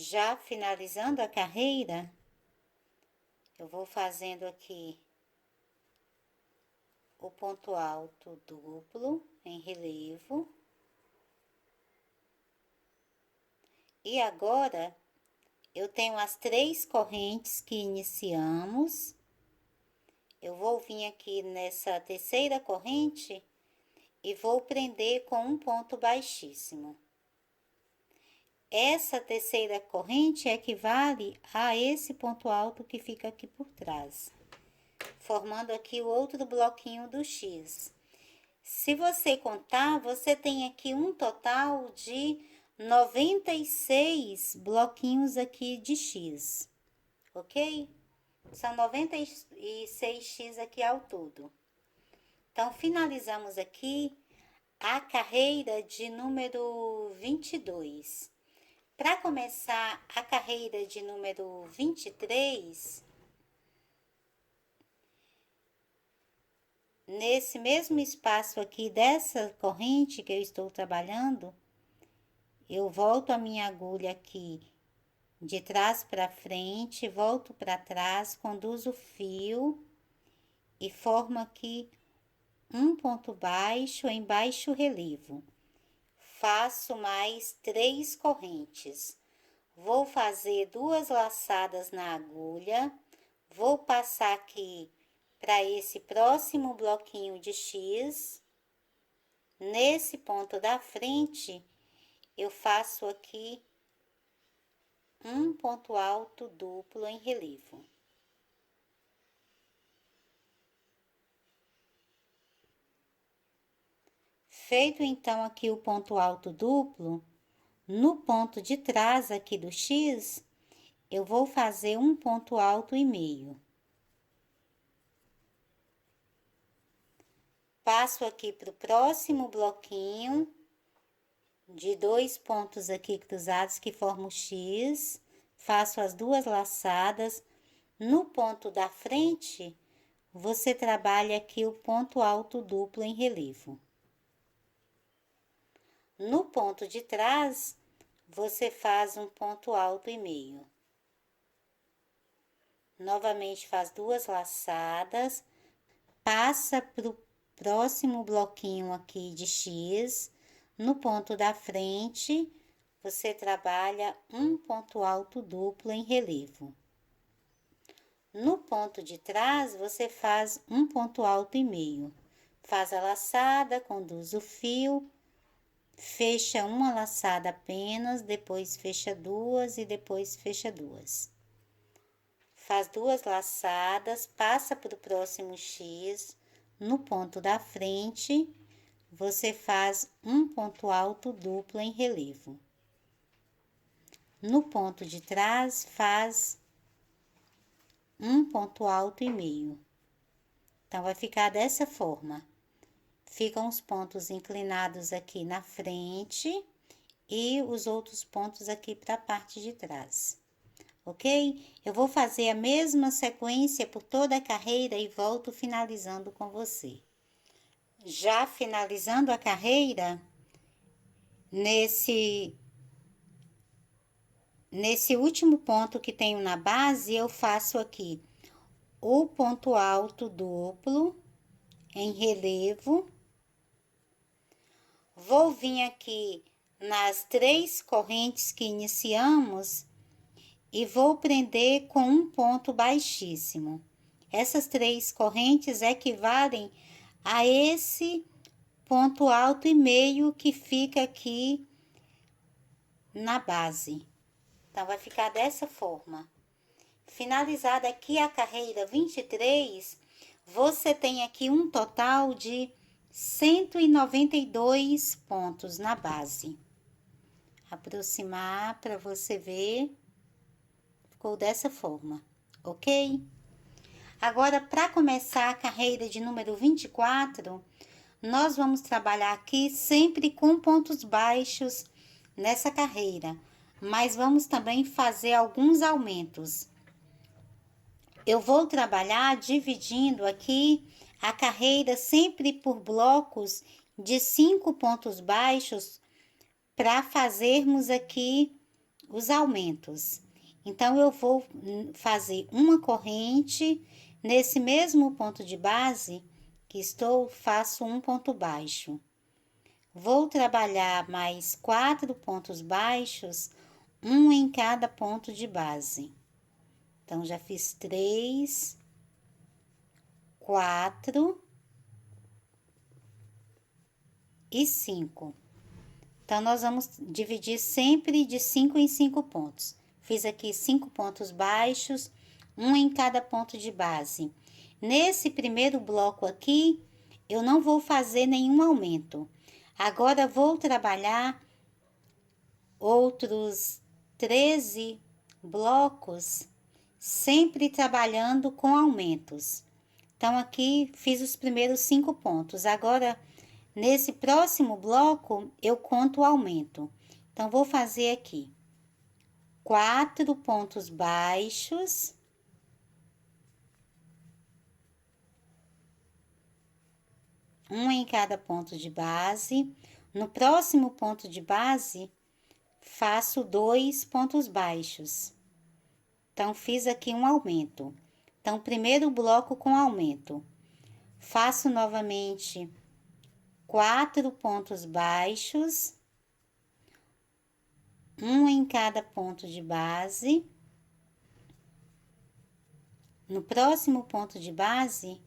Já finalizando a carreira, eu vou fazendo aqui o ponto alto duplo em relevo. E agora, eu tenho as 3 correntes que iniciamos. Eu vou vir aqui nessa terceira corrente e vou prender com um ponto baixíssimo. Essa terceira corrente equivale a esse ponto alto que fica aqui por trás, formando aqui o outro bloquinho do X. Se você contar, você tem aqui um total de 96 bloquinhos aqui de X, ok? São 96 X aqui ao todo. Então, finalizamos aqui a carreira de número 22. Para começar a carreira de número 23, nesse mesmo espaço aqui dessa corrente que eu estou trabalhando, eu volto a minha agulha aqui de trás para frente, volto para trás, conduzo o fio e formo aqui um ponto baixo em baixo relevo. Faço mais 3 correntes. Vou fazer 2 laçadas na agulha, vou passar aqui para esse próximo bloquinho de X. Nesse ponto da frente, eu faço aqui um ponto alto duplo em relevo. Feito então aqui o ponto alto duplo, no ponto de trás aqui do X, eu vou fazer um ponto alto e meio. Passo aqui para o próximo bloquinho de 2 pontos aqui cruzados que formam o X, faço as 2 laçadas. No ponto da frente, você trabalha aqui o ponto alto duplo em relevo. No ponto de trás, você faz um ponto alto e meio. Novamente faz 2 laçadas, passa para o próximo bloquinho aqui de X, no ponto da frente, você trabalha um ponto alto duplo em relevo. No ponto de trás, você faz um ponto alto e meio. Faz a laçada, conduz o fio, fecha uma laçada apenas, depois fecha 2 e depois fecha 2. Faz 2 laçadas, passa para o próximo X, no ponto da frente, você faz um ponto alto duplo em relevo. No ponto de trás, faz um ponto alto e meio. Então, vai ficar dessa forma. Ficam os pontos inclinados aqui na frente e os outros pontos aqui para a parte de trás, ok? Eu vou fazer a mesma sequência por toda a carreira e volto finalizando com você. Já finalizando a carreira, nesse último ponto que tenho na base, eu faço aqui o ponto alto duplo em relevo. Vou vir aqui nas 3 correntes que iniciamos e vou prender com um ponto baixíssimo. Essas 3 correntes equivalem a esse ponto alto e meio que fica aqui na base. Então, vai ficar dessa forma. Finalizada aqui a carreira 23, você tem aqui um total de 192 pontos na base. Aproximar para você ver, ficou dessa forma, ok? Agora, para começar a carreira de número 24, nós vamos trabalhar aqui sempre com pontos baixos nessa carreira, mas vamos também fazer alguns aumentos. Eu vou trabalhar dividindo aqui a carreira sempre por blocos de 5 pontos baixos para fazermos aqui os aumentos. Então, eu vou fazer uma corrente, nesse mesmo ponto de base que estou, faço um ponto baixo. Vou trabalhar mais 4 pontos baixos, um em cada ponto de base. Então, já fiz 3, 4 e 5. Então, nós vamos dividir sempre de 5 em 5 pontos. Fiz aqui 5 pontos baixos, um em cada ponto de base. Nesse primeiro bloco aqui, eu não vou fazer nenhum aumento. Agora, vou trabalhar outros 13 blocos, sempre trabalhando com aumentos. Então, aqui fiz os primeiros 5 pontos. Agora, nesse próximo bloco, eu conto o aumento. Então, vou fazer aqui 4 pontos baixos, um em cada ponto de base. No próximo ponto de base, faço 2 pontos baixos. Então, fiz aqui um aumento. Então, primeiro bloco com aumento. Faço novamente 4 pontos baixos, um em cada ponto de base. No próximo ponto de base,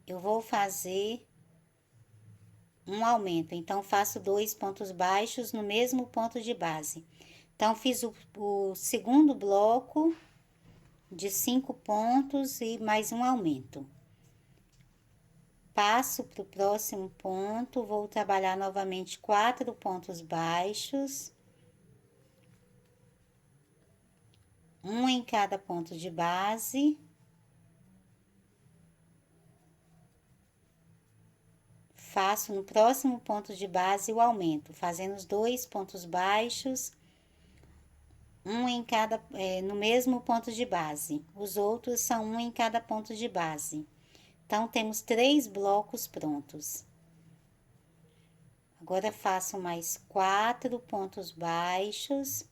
eu vou fazer um aumento. Então, faço 2 pontos baixos no mesmo ponto de base. Então, fiz o segundo bloco de 5 pontos e mais um aumento. Passo para o próximo ponto, vou trabalhar novamente 4 pontos baixos, um em cada ponto de base. Faço no próximo ponto de base o aumento, fazendo os 2 pontos baixos, um em cada, no mesmo ponto de base. Os outros são um em cada ponto de base. Então, temos 3 blocos prontos. Agora, faço mais 4 pontos baixos,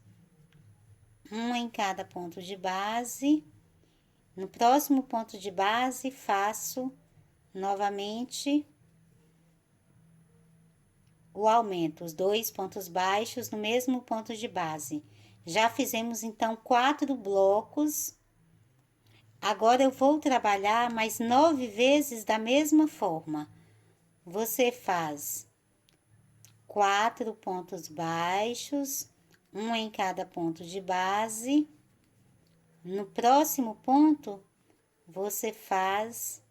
um em cada ponto de base. No próximo ponto de base, faço novamente o aumento, os 2 pontos baixos no mesmo ponto de base. Já fizemos, então, 4 blocos. Agora, eu vou trabalhar mais 9 vezes da mesma forma. Você faz 4 pontos baixos, um em cada ponto de base. No próximo ponto, você faz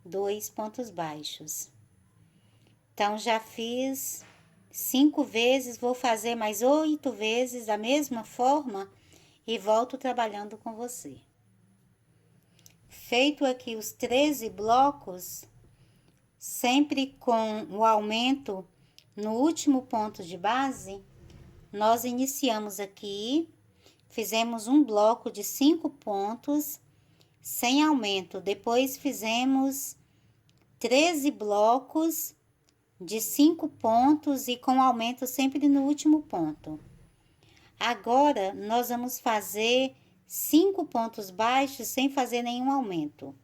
2 pontos baixos. Então, já fiz 5 vezes, vou fazer mais 8 vezes da mesma forma e volto trabalhando com você. Feito aqui os 13 blocos, sempre com o aumento no último ponto de base, nós iniciamos aqui, fizemos um bloco de 5 pontos sem aumento. Depois fizemos 13 blocos de 5 pontos e com aumento sempre no último ponto. Agora, nós vamos fazer 5 pontos baixos sem fazer nenhum aumento.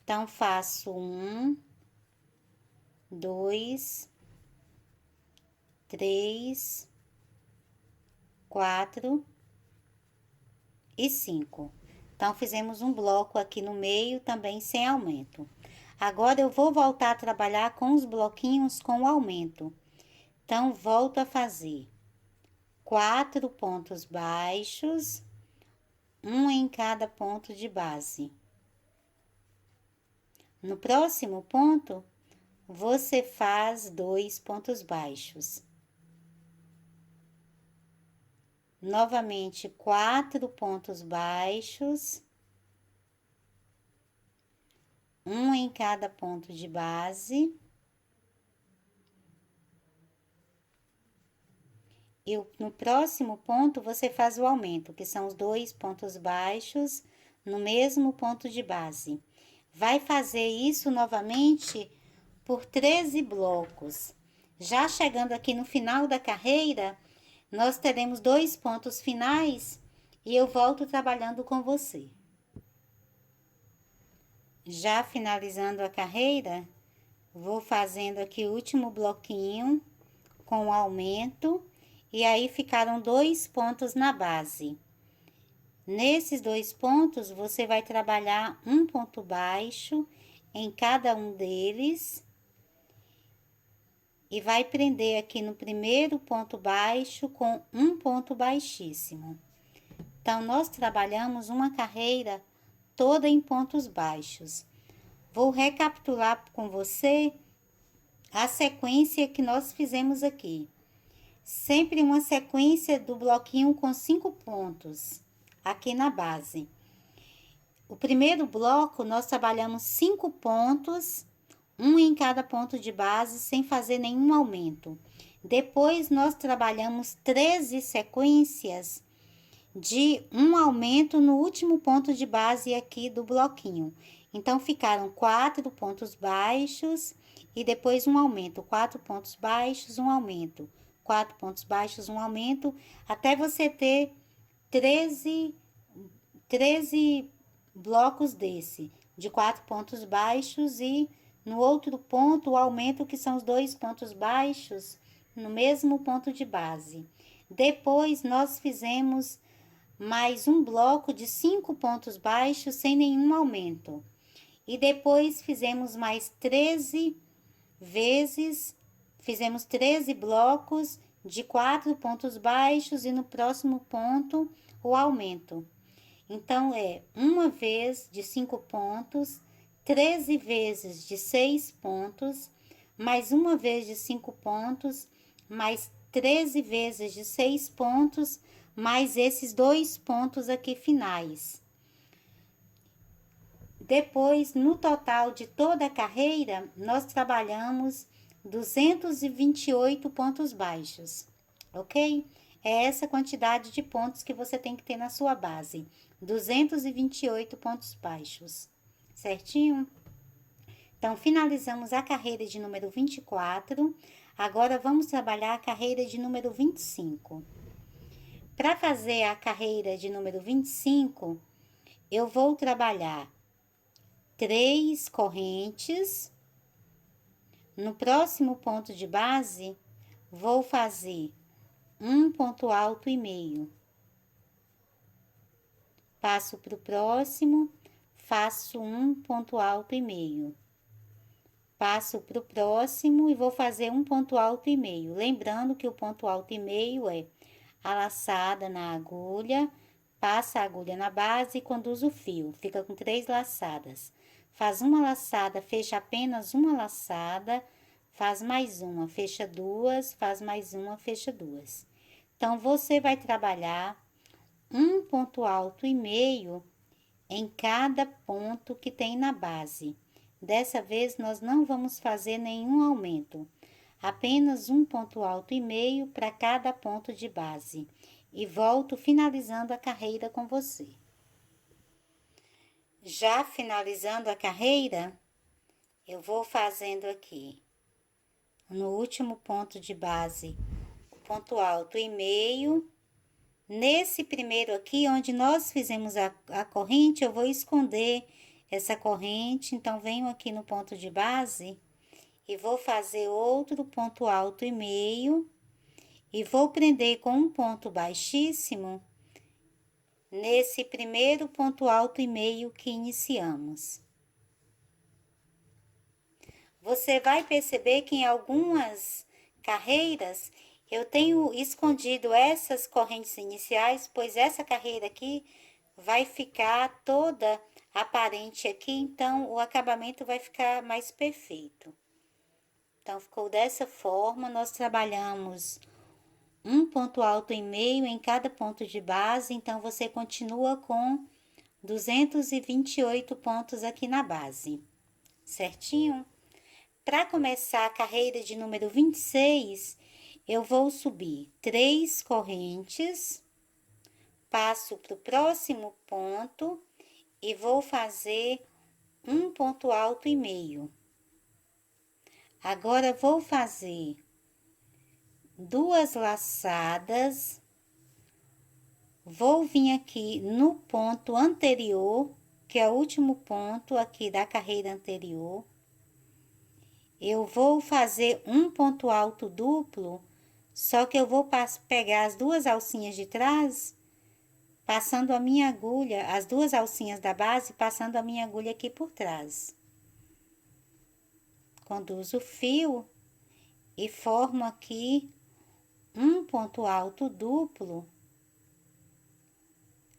Então, faço 1, 2, 3, 4 e 5. Então, fizemos um bloco aqui no meio também sem aumento. Agora, eu vou voltar a trabalhar com os bloquinhos com o aumento. Então, volto a fazer 4 pontos baixos, um em cada ponto de base. No próximo ponto, você faz 2 pontos baixos. Novamente, 4 pontos baixos, um em cada ponto de base. E no próximo ponto, você faz o aumento, que são os 2 pontos baixos no mesmo ponto de base. Vai fazer isso novamente por 13 blocos. Já chegando aqui no final da carreira, nós teremos 2 pontos finais e eu volto trabalhando com você. Já finalizando a carreira, vou fazendo aqui o último bloquinho com o aumento e aí ficaram 2 pontos na base. Nesses 2 pontos, você vai trabalhar um ponto baixo em cada um deles e vai prender aqui no primeiro ponto baixo com um ponto baixíssimo. Então, nós trabalhamos uma carreira toda em pontos baixos. Vou recapitular com você a sequência que nós fizemos aqui. Sempre uma sequência do bloquinho com 5 pontos aqui na base. O primeiro bloco, nós trabalhamos 5 pontos, um em cada ponto de base, sem fazer nenhum aumento. Depois, nós trabalhamos 13 sequências de um aumento no último ponto de base aqui do bloquinho. Então, ficaram 4 pontos baixos e depois um aumento. 4 pontos baixos, um aumento. 4 pontos baixos, um aumento, até você ter 13 blocos desse, de 4 pontos baixos e no outro ponto o aumento, que são os 2 pontos baixos no mesmo ponto de base. Depois, nós fizemos mais um bloco de 5 pontos baixos sem nenhum aumento. E depois fizemos mais 13 vezes, fizemos 13 blocos de 4 pontos baixos e no próximo ponto o aumento. Então, é uma vez de 5 pontos, 13 vezes de 6 pontos, mais uma vez de 5 pontos, mais 13 vezes de 6 pontos, mais esses 2 pontos aqui finais. Depois, no total de toda a carreira, nós trabalhamos 228 pontos baixos, ok? É essa quantidade de pontos que você tem que ter na sua base, 228 pontos baixos, certinho? Então, finalizamos a carreira de número 24, agora vamos trabalhar a carreira de número 25. Para fazer a carreira de número 25, eu vou trabalhar 3 correntes. No próximo ponto de base, vou fazer um ponto alto e meio. Passo para o próximo, faço um ponto alto e meio. Passo para o próximo e vou fazer um ponto alto e meio. Lembrando que o ponto alto e meio é a laçada na agulha, passa a agulha na base e conduz o fio. Fica com 3 laçadas. Faz uma laçada, fecha apenas uma laçada, faz mais uma, fecha 2, faz mais uma, fecha 2. Então, você vai trabalhar um ponto alto e meio em cada ponto que tem na base. Dessa vez, nós não vamos fazer nenhum aumento. apenas um ponto alto e meio para cada ponto de base e volto finalizando a carreira com você. Já finalizando a carreira, eu vou fazendo aqui no último ponto de base o ponto alto e meio. Nesse primeiro aqui, onde nós fizemos a corrente, eu vou esconder essa corrente, então venho aqui no ponto de base e vou fazer outro ponto alto e meio e vou prender com um ponto baixíssimo nesse primeiro ponto alto e meio que iniciamos. Você vai perceber que em algumas carreiras eu tenho escondido essas correntes iniciais, pois essa carreira aqui vai ficar toda aparente aqui, então o acabamento vai ficar mais perfeito. Então, ficou dessa forma, nós trabalhamos um ponto alto e meio em cada ponto de base, então você continua com 228 pontos aqui na base, certinho? Para começar a carreira de número 26, eu vou subir 3 correntes, passo para o próximo ponto e vou fazer um ponto alto e meio. Agora, vou fazer 2 laçadas, vou vir aqui no ponto anterior, que é o último ponto aqui da carreira anterior. Eu vou fazer um ponto alto duplo, só que eu vou pegar as 2 alcinhas de trás, passando a minha agulha, as 2 alcinhas da base, passando a minha agulha aqui por trás. Conduzo o fio e formo aqui um ponto alto duplo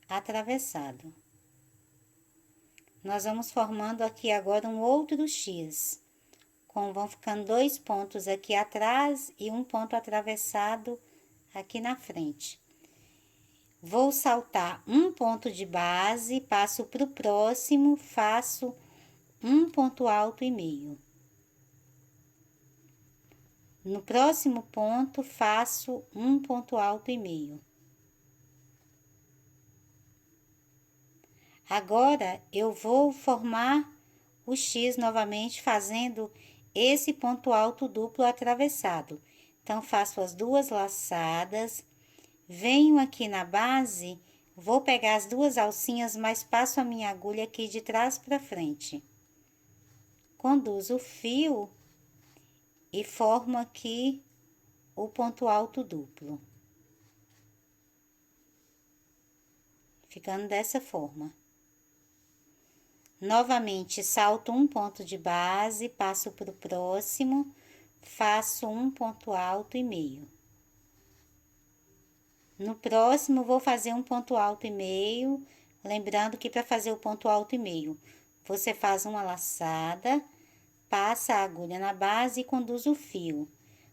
atravessado. Nós vamos formando aqui agora um outro X, vão ficando 2 pontos aqui atrás e um ponto atravessado aqui na frente. Vou saltar um ponto de base, passo para o próximo, faço um ponto alto e meio. No próximo ponto, faço um ponto alto e meio. Agora, eu vou formar o X novamente, fazendo esse ponto alto duplo atravessado. Então, faço as 2 laçadas, venho aqui na base, vou pegar as 2 alcinhas, mas passo a minha agulha aqui de trás para frente. Conduzo o fio e formo aqui o ponto alto duplo. Ficando dessa forma. Novamente, salto um ponto de base, passo para o próximo, faço um ponto alto e meio. No próximo, vou fazer um ponto alto e meio, lembrando que para fazer o ponto alto e meio, você faz uma laçada, passa a agulha na base e conduz o fio.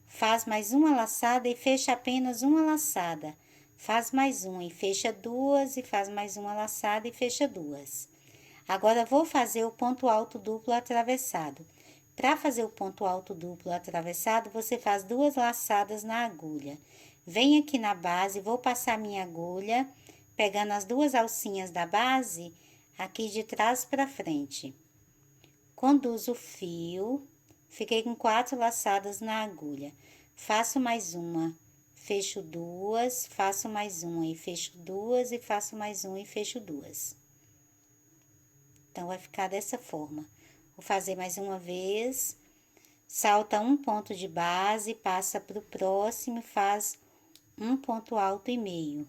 Faz mais uma laçada e fecha apenas uma laçada. Faz mais uma e fecha 2 e faz mais uma laçada e fecha 2. Agora, vou fazer o ponto alto duplo atravessado. Para fazer o ponto alto duplo atravessado, você faz 2 laçadas na agulha. Vem aqui na base, vou passar minha agulha, pegando as 2 alcinhas da base, aqui de trás para frente. Conduzo o fio, fiquei com 4 laçadas na agulha. Faço mais uma, fecho 2, faço mais uma e fecho 2 e faço mais uma e fecho 2. Então, vai ficar dessa forma. Vou fazer mais uma vez, salta um ponto de base, passa para o próximo, faz um ponto alto e meio.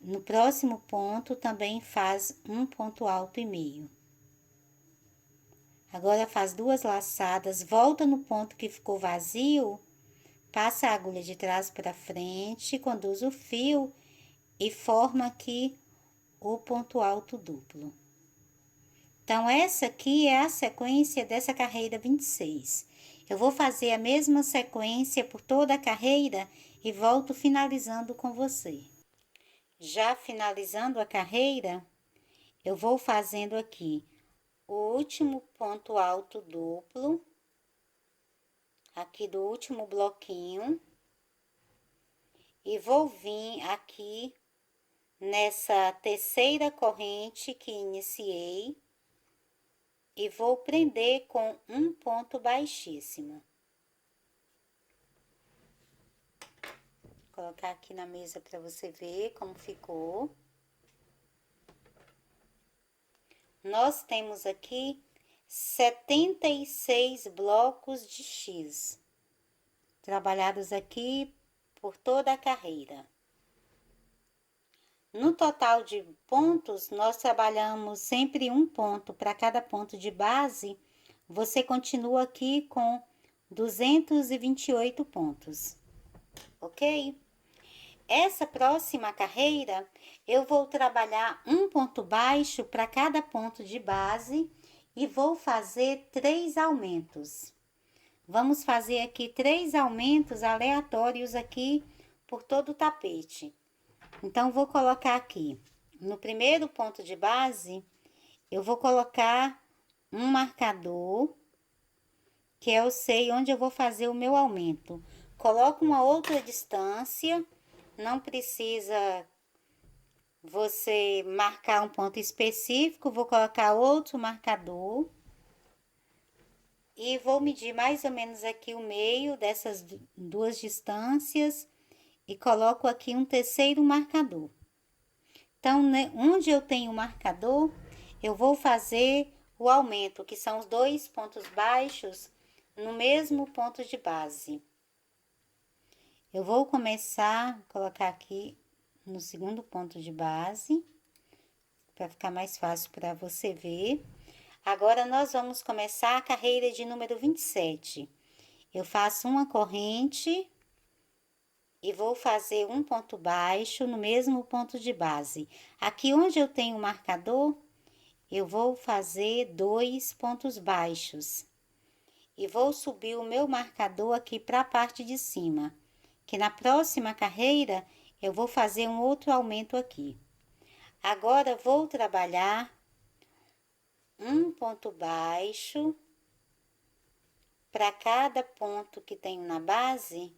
No próximo ponto, também faz um ponto alto e meio. Agora, faz 2 laçadas, volta no ponto que ficou vazio, passa a agulha de trás para frente, conduz o fio e forma aqui o ponto alto duplo. Então, essa aqui é a sequência dessa carreira 26. Eu vou fazer a mesma sequência por toda a carreira e volto finalizando com você. Já finalizando a carreira, eu vou fazendo aqui o último ponto alto duplo, aqui do último bloquinho e vou vir aqui nessa terceira corrente que iniciei e vou prender com um ponto baixíssimo. Vou colocar aqui na mesa para você ver como ficou. Nós temos aqui 76 blocos de X, trabalhados aqui por toda a carreira. No total de pontos, nós trabalhamos sempre um ponto para cada ponto de base. Você continua aqui com 228 pontos, ok? Essa próxima carreira, eu vou trabalhar um ponto baixo para cada ponto de base e vou fazer 3 aumentos. Vamos fazer aqui 3 aumentos aleatórios aqui por todo o tapete. Então, vou colocar aqui, no primeiro ponto de base, eu vou colocar um marcador, que eu sei onde eu vou fazer o meu aumento. Coloco uma outra distância, não precisa você marcar um ponto específico, vou colocar outro marcador. E vou medir mais ou menos aqui o meio dessas duas distâncias e coloco aqui um terceiro marcador. Então, né, onde eu tenho o marcador, eu vou fazer o aumento, que são os 2 pontos baixos no mesmo ponto de base. Eu vou começar a colocar aqui no segundo ponto de base, para ficar mais fácil para você ver. Agora, nós vamos começar a carreira de número 27. Eu faço uma corrente e vou fazer um ponto baixo no mesmo ponto de base. Aqui onde eu tenho o marcador, eu vou fazer 2 pontos baixos. E vou subir o meu marcador aqui para a parte de cima, que na próxima carreira eu vou fazer um outro aumento aqui. Agora, vou trabalhar um ponto baixo para cada ponto que tenho na base,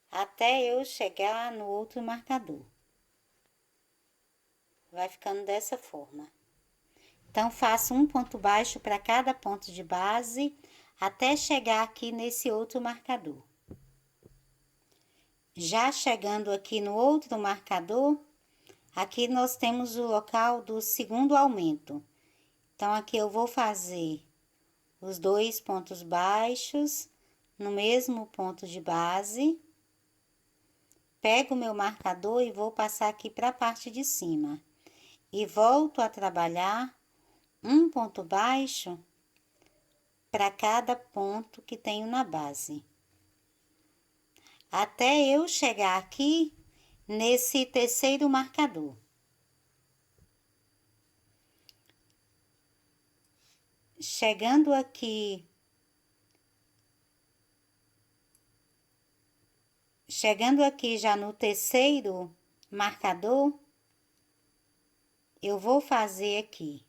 até eu chegar no outro marcador. Vai ficando dessa forma. Então, faço um ponto baixo para cada ponto de base, até chegar aqui nesse outro marcador. Já chegando aqui no outro marcador, aqui nós temos o local do segundo aumento. Então, aqui eu vou fazer os 2 pontos baixos no mesmo ponto de base. Pego o meu marcador e vou passar aqui para a parte de cima. E volto a trabalhar um ponto baixo para cada ponto que tenho na base. Até eu chegar aqui nesse terceiro marcador. Chegando aqui já no terceiro marcador, eu vou fazer aqui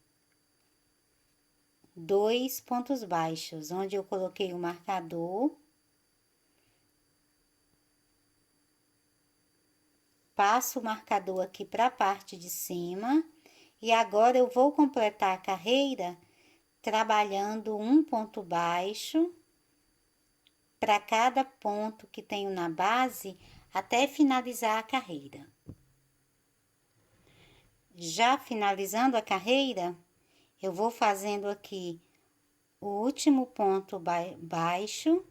2 pontos baixos, onde eu coloquei o marcador. Passo o marcador aqui para a parte de cima. E agora, eu vou completar a carreira trabalhando um ponto baixo para cada ponto que tenho na base, até finalizar a carreira. Já finalizando a carreira, eu vou fazendo aqui o último ponto baixo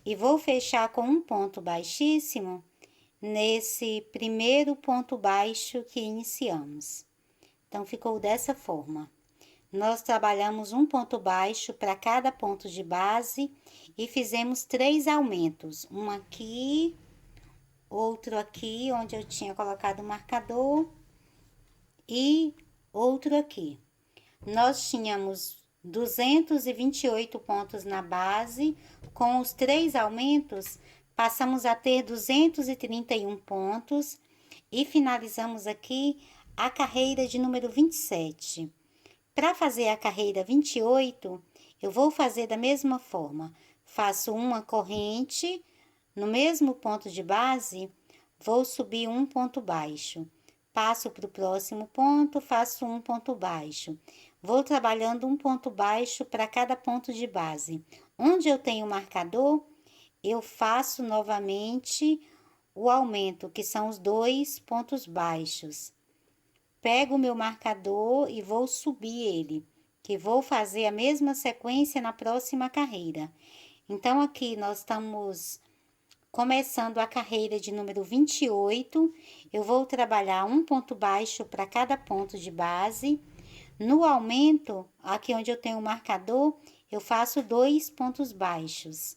e vou fechar com um ponto baixíssimo nesse primeiro ponto baixo que iniciamos. Então, ficou dessa forma. Nós trabalhamos um ponto baixo para cada ponto de base e fizemos 3 aumentos. Um aqui, outro aqui, onde eu tinha colocado o marcador, e outro aqui. Nós tínhamos 228 pontos na base, com os 3 aumentos, passamos a ter 231 pontos e finalizamos aqui a carreira de número 27. Para fazer a carreira 28, Eu vou fazer da mesma forma. Faço uma corrente, no mesmo ponto de base, vou subir um ponto baixo. Passo para o próximo ponto, faço um ponto baixo. Vou trabalhando um ponto baixo para cada ponto de base. Onde eu tenho marcador, eu faço novamente o aumento, que são os 2 pontos baixos. Pego o meu marcador e vou subir ele, que vou fazer a mesma sequência na próxima carreira. Então, aqui nós estamos começando a carreira de número 28, eu vou trabalhar um ponto baixo para cada ponto de base. No aumento, aqui onde eu tenho o marcador, eu faço 2 pontos baixos.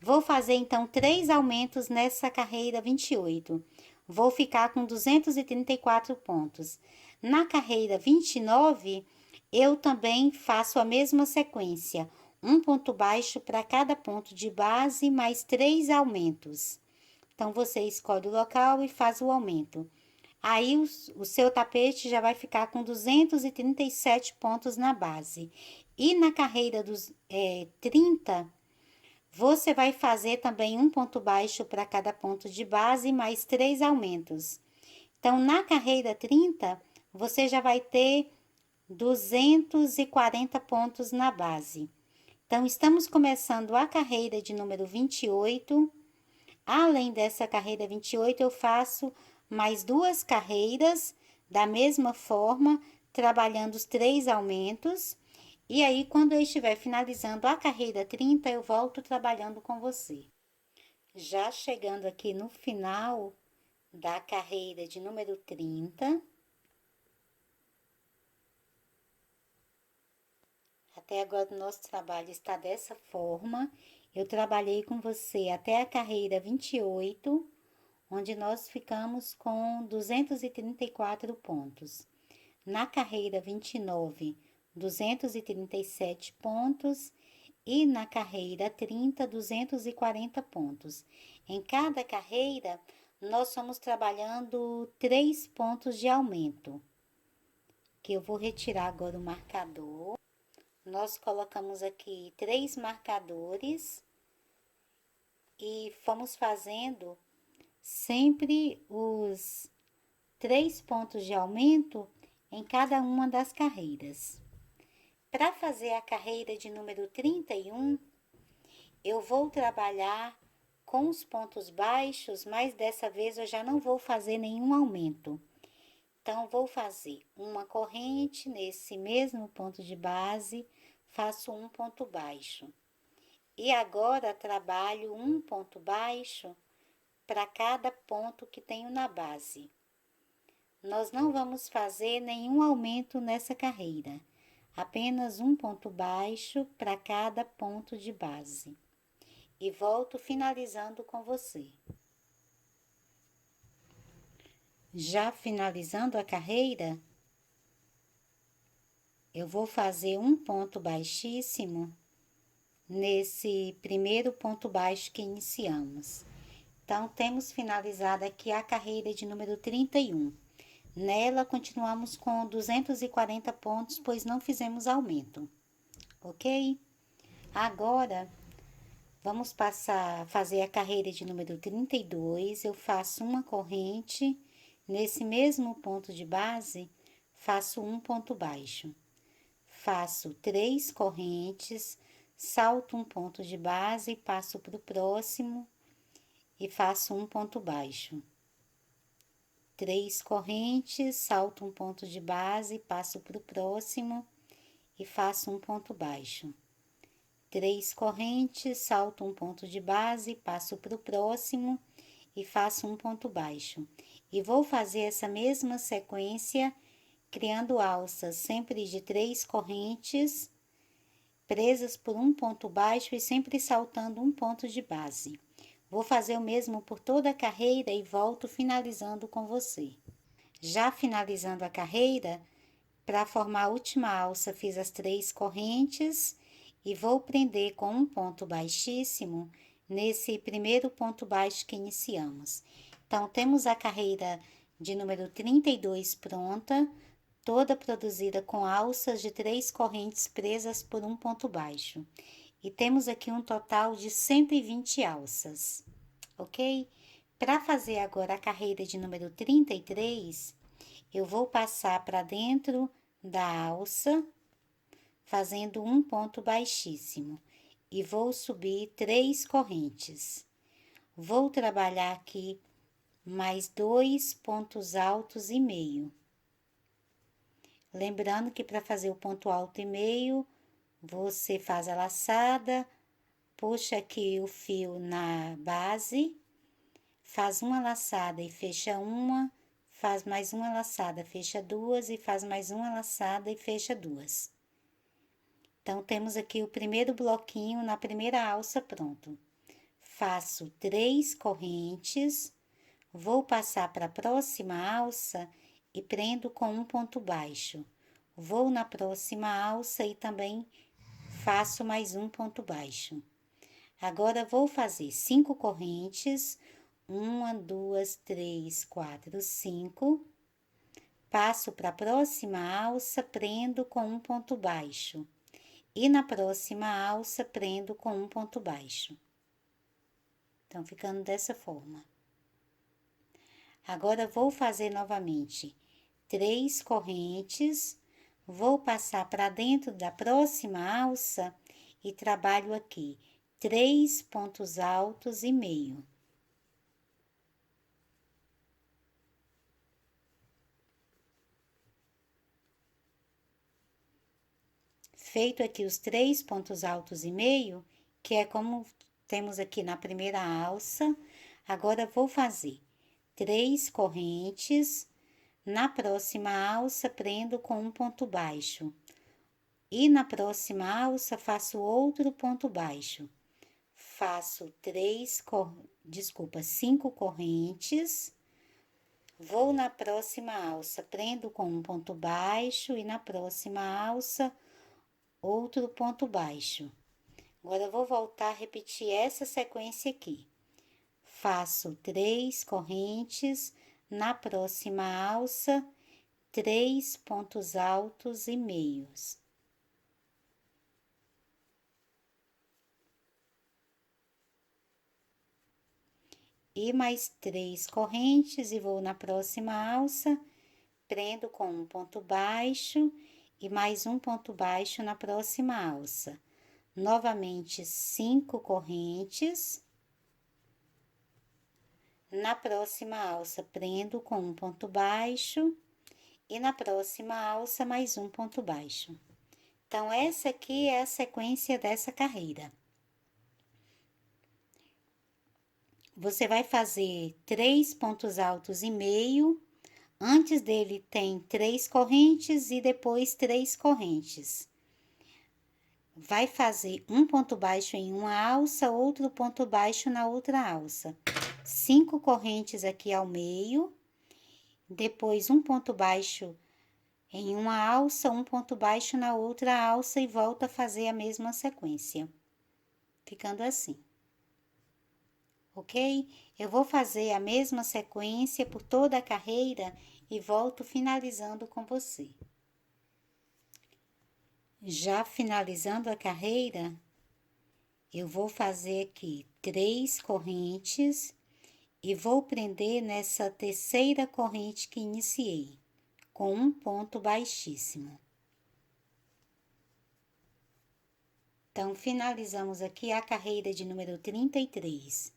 Vou fazer então 3 aumentos nessa carreira 28. Vou ficar com 234 pontos. Na carreira 29, eu também faço a mesma sequência. Um ponto baixo para cada ponto de base, mais 3 aumentos. Então, você escolhe o local e faz o aumento. Aí, o seu tapete já vai ficar com 237 pontos na base. E na carreira dos 30, você vai fazer também um ponto baixo para cada ponto de base, mais 3 aumentos. Então, na carreira 30, você já vai ter 240 pontos na base. Então, estamos começando a carreira de número 28. Além dessa carreira 28, eu faço mais 2 carreiras da mesma forma, trabalhando os 3 aumentos. E aí, quando eu estiver finalizando a carreira 30, eu volto trabalhando com você. Já chegando aqui no final da carreira de número 30. Até agora o nosso trabalho está dessa forma. Eu trabalhei com você até a carreira 28, onde nós ficamos com 234 pontos. Na carreira 29, 237 pontos. E na carreira 30, 240 pontos. Em cada carreira, nós estamos trabalhando 3 pontos de aumento. Que eu vou retirar agora o marcador. Nós colocamos aqui 3 marcadores e fomos fazendo sempre os 3 pontos de aumento em cada uma das carreiras. Para fazer a carreira de número 31, eu vou trabalhar com os pontos baixos, mas dessa vez eu já não vou fazer nenhum aumento. Então, vou fazer uma corrente nesse mesmo ponto de base, faço um ponto baixo. E agora, trabalho um ponto baixo para cada ponto que tenho na base. Nós não vamos fazer nenhum aumento nessa carreira, apenas um ponto baixo para cada ponto de base. E volto finalizando com você. Já finalizando a carreira, eu vou fazer um ponto baixíssimo nesse primeiro ponto baixo que iniciamos. Então, temos finalizado aqui a carreira de número 31. Nela, continuamos com 240 pontos, pois não fizemos aumento, ok? Agora, vamos fazer a carreira de número 32. Eu faço uma corrente, nesse mesmo ponto de base, faço um ponto baixo. Faço 3 correntes, salto um ponto de base, passo para o próximo e faço um ponto baixo. 3 correntes, salto um ponto de base, passo para o próximo e faço um ponto baixo. 3 correntes, salto um ponto de base, passo para o próximo e faço um ponto baixo. E vou fazer essa mesma sequência, criando alças sempre de 3 correntes, presas por um ponto baixo e sempre saltando um ponto de base. Vou fazer o mesmo por toda a carreira e volto finalizando com você. Já finalizando a carreira, para formar a última alça, fiz as 3 correntes e vou prender com um ponto baixíssimo nesse primeiro ponto baixo que iniciamos. Então, temos a carreira de número 32 pronta. toda produzida com alças de 3 correntes presas por um ponto baixo. E temos aqui um total de 120 alças, ok? Para fazer agora a carreira de número 33, eu vou passar para dentro da alça, fazendo um ponto baixíssimo. E vou subir 3 correntes. Vou trabalhar aqui mais 2 pontos altos e meio. Lembrando que para fazer o ponto alto e meio, você faz a laçada, puxa aqui o fio na base, faz uma laçada e fecha uma, faz mais uma laçada, fecha duas e faz mais uma laçada e fecha duas. Então, temos aqui o primeiro bloquinho na primeira alça pronto. Faço 3 correntes, vou passar para a próxima alça e prendo com um ponto baixo. Vou na próxima alça e também faço mais um ponto baixo. Agora, vou fazer 5 correntes, 1, 2, 3, 4, 5. Passo para a próxima alça, prendo com um ponto baixo. E na próxima alça, prendo com um ponto baixo. Então, ficando dessa forma. Agora, vou fazer novamente 3 correntes, vou passar para dentro da próxima alça e trabalho aqui 3 pontos altos e meio. Feito aqui os 3 pontos altos e meio, que é como temos aqui na primeira alça, agora vou fazer 3 correntes, na próxima alça prendo com um ponto baixo, e na próxima alça faço outro ponto baixo. Faço 5 correntes, vou na próxima alça, prendo com um ponto baixo e na próxima alça outro ponto baixo. Agora, eu vou voltar a repetir essa sequência aqui. Faço 3 correntes, na próxima alça, 3 pontos altos e meios. E mais 3 correntes e vou na próxima alça, prendo com um ponto baixo e mais um ponto baixo na próxima alça. Novamente 5 correntes. Na próxima alça, prendo com um ponto baixo e na próxima alça, mais um ponto baixo. Então, essa aqui é a sequência dessa carreira. Você vai fazer 3 pontos altos e meio. Antes dele tem 3 correntes e depois 3 correntes. Vai fazer um ponto baixo em uma alça, outro ponto baixo na outra alça. 5 correntes aqui ao meio, depois um ponto baixo em uma alça, um ponto baixo na outra alça e volta a fazer a mesma sequência, ficando assim. Ok? Eu vou fazer a mesma sequência por toda a carreira e volto finalizando com você. Já finalizando a carreira, eu vou fazer aqui 3 correntes e vou prender nessa terceira corrente que iniciei, com um ponto baixíssimo. Então, finalizamos aqui a carreira de número 33.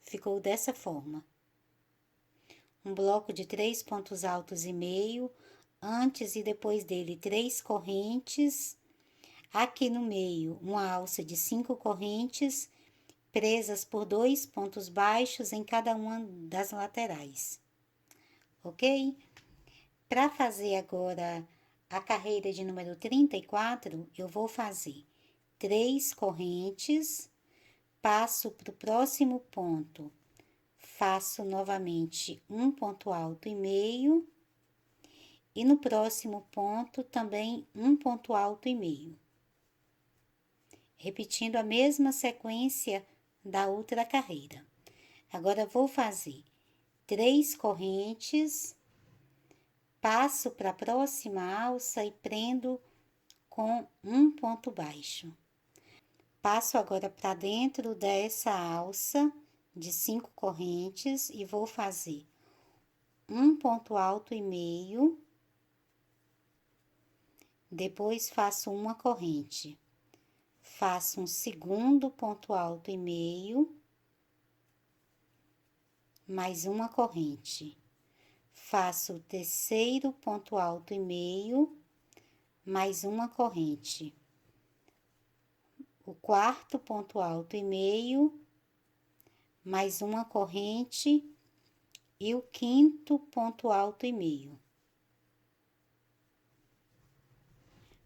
Ficou dessa forma. Um bloco de 3 pontos altos e meio, antes e depois dele 3 correntes. Aqui no meio, uma alça de 5 correntes, presas por 2 pontos baixos em cada uma das laterais. Ok? Para fazer agora a carreira de número 34, eu vou fazer 3 correntes, passo para o próximo ponto, faço novamente um ponto alto e meio, e no próximo ponto também um ponto alto e meio. Repetindo a mesma sequência da outra carreira. Agora, vou fazer 3 correntes, passo para a próxima alça e prendo com um ponto baixo. Passo agora para dentro dessa alça de 5 correntes e vou fazer um ponto alto e meio, depois faço uma corrente, faço um segundo ponto alto e meio, mais uma corrente, faço o terceiro ponto alto e meio, mais uma corrente, o quarto ponto alto e meio, mais uma corrente e o quinto ponto alto e meio.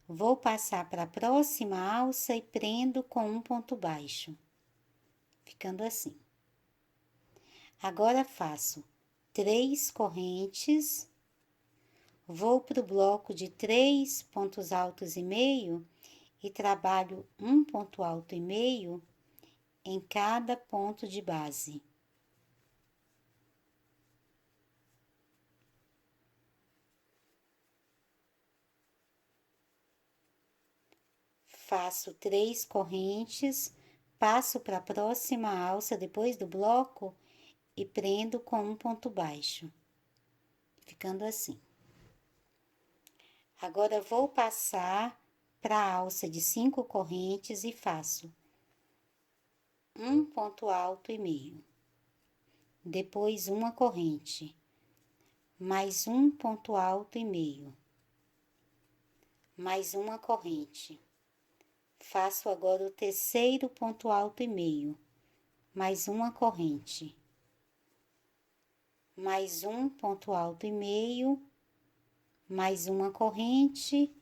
Vou passar para a próxima alça e prendo com um ponto baixo, ficando assim. Agora faço 3 correntes, vou para o bloco de 3 pontos altos e meio e trabalho um ponto alto e meio em cada ponto de base. Faço 3 correntes, passo para a próxima alça depois do bloco e prendo com um ponto baixo, ficando assim. Agora, vou passar para a alça de 5 correntes e faço um ponto alto e meio, depois uma corrente, mais um ponto alto e meio, mais uma corrente. Faço agora o terceiro ponto alto e meio, mais uma corrente, mais um ponto alto e meio, mais uma corrente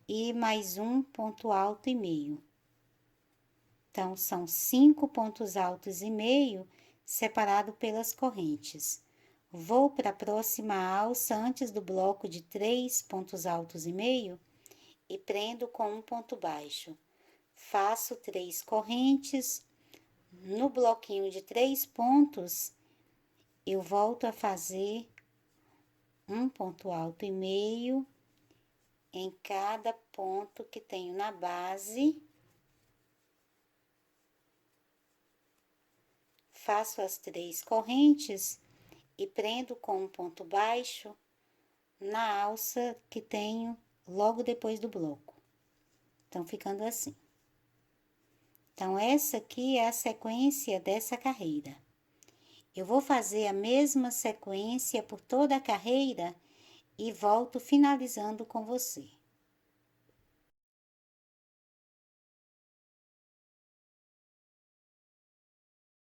e mais um ponto alto e meio. Então, são 5 pontos altos e meio separado pelas correntes. Vou para a próxima alça antes do bloco de 3 pontos altos e meio e prendo com um ponto baixo. Faço 3 correntes, no bloquinho de 3 pontos, eu volto a fazer um ponto alto e meio em cada ponto que tenho na base. Faço as 3 correntes e prendo com um ponto baixo na alça que tenho logo depois do bloco. Então, ficando assim. Então, essa aqui é a sequência dessa carreira. Eu vou fazer a mesma sequência por toda a carreira e volto finalizando com você.